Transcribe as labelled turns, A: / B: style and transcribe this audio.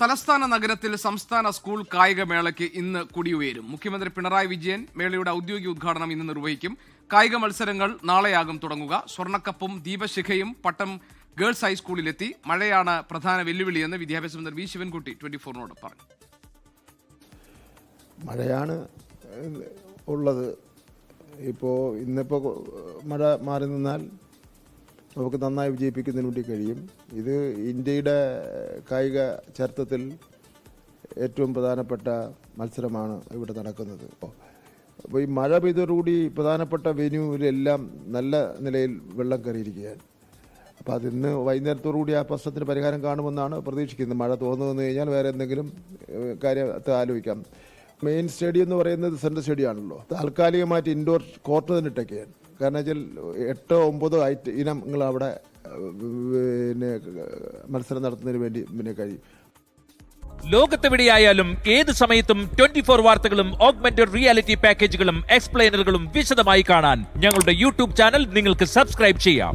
A: തലസ്ഥാന നഗരത്തിൽ സംസ്ഥാന സ്കൂൾ കായികമേളയ്ക്ക് ഇന്ന് കൊടിയുയരും. മുഖ്യമന്ത്രി പിണറായി വിജയൻ മേളയുടെ ഔദ്യോഗിക ഉദ്ഘാടനം ഇന്ന് നിർവഹിക്കും. കായിക മത്സരങ്ങൾ നാളെയാകും തുടങ്ങുക. സ്വർണ്ണക്കപ്പും ദീപശിഖയും പട്ടം ഗേൾസ് ഹൈസ്കൂളിലെത്തി. മഴയാണ് പ്രധാന വെല്ലുവിളിയെന്ന് വിദ്യാഭ്യാസ മന്ത്രി വി ശിവൻകുട്ടി 24-നോട് പറഞ്ഞു.
B: മഴയാണ് ഉള്ളത്. ഇന്നിപ്പോൾ മഴ മാറി നിന്നാൽ നമുക്ക് നന്നായി വിജയിപ്പിക്കുന്നതിന് വേണ്ടി കഴിയും. ഇത് ഇന്ത്യയുടെ കായിക ചരിത്രത്തിൽ ഏറ്റവും പ്രധാനപ്പെട്ട മത്സരമാണ് ഇവിടെ നടക്കുന്നത്. അപ്പോൾ ഈ മഴ പെയ്തതോടുകൂടി പ്രധാനപ്പെട്ട വെന്യൂവിലെല്ലാം നല്ല നിലയിൽ വെള്ളം കയറിയിരിക്കുകയാണ്. അപ്പോൾ അതിന്ന് വൈകുന്നേരത്തോടുകൂടി ആ പ്രശ്നത്തിന് പരിഹാരം കാണുമെന്നാണ് പ്രതീക്ഷിക്കുന്നത്. മഴ തോർന്നു വന്നു കഴിഞ്ഞാൽ വേറെ എന്തെങ്കിലും കാര്യത്തെ ആലോചിക്കാം. മെയിൻ സ്റ്റേഡിയം എന്ന് പറയുന്നത് സെൻട്രൽ സ്റ്റേഡിയം ആണല്ലോ. താൽക്കാലികമായിട്ട് ഇൻഡോർ കോർട്ട് തന്നെ ഇട്ടൊക്കെയാണ്. കാരണം വെച്ചാൽ 8-9 ഇനങ്ങൾ അവിടെ മത്സരം നടത്തുന്നതിന് വേണ്ടി കഴിയും.
C: ലോകത്തെവിടെയായാലും ഏത് സമയത്തും 24 വാർത്തകളും ഓഗ്മെന്റഡ് റിയാലിറ്റി പാക്കേജുകളും എക്സ്പ്ലെയിനറുകളും വിശദമായി കാണാൻ ഞങ്ങളുടെ യൂട്യൂബ് ചാനൽ നിങ്ങൾക്ക് സബ്സ്ക്രൈബ് ചെയ്യാം.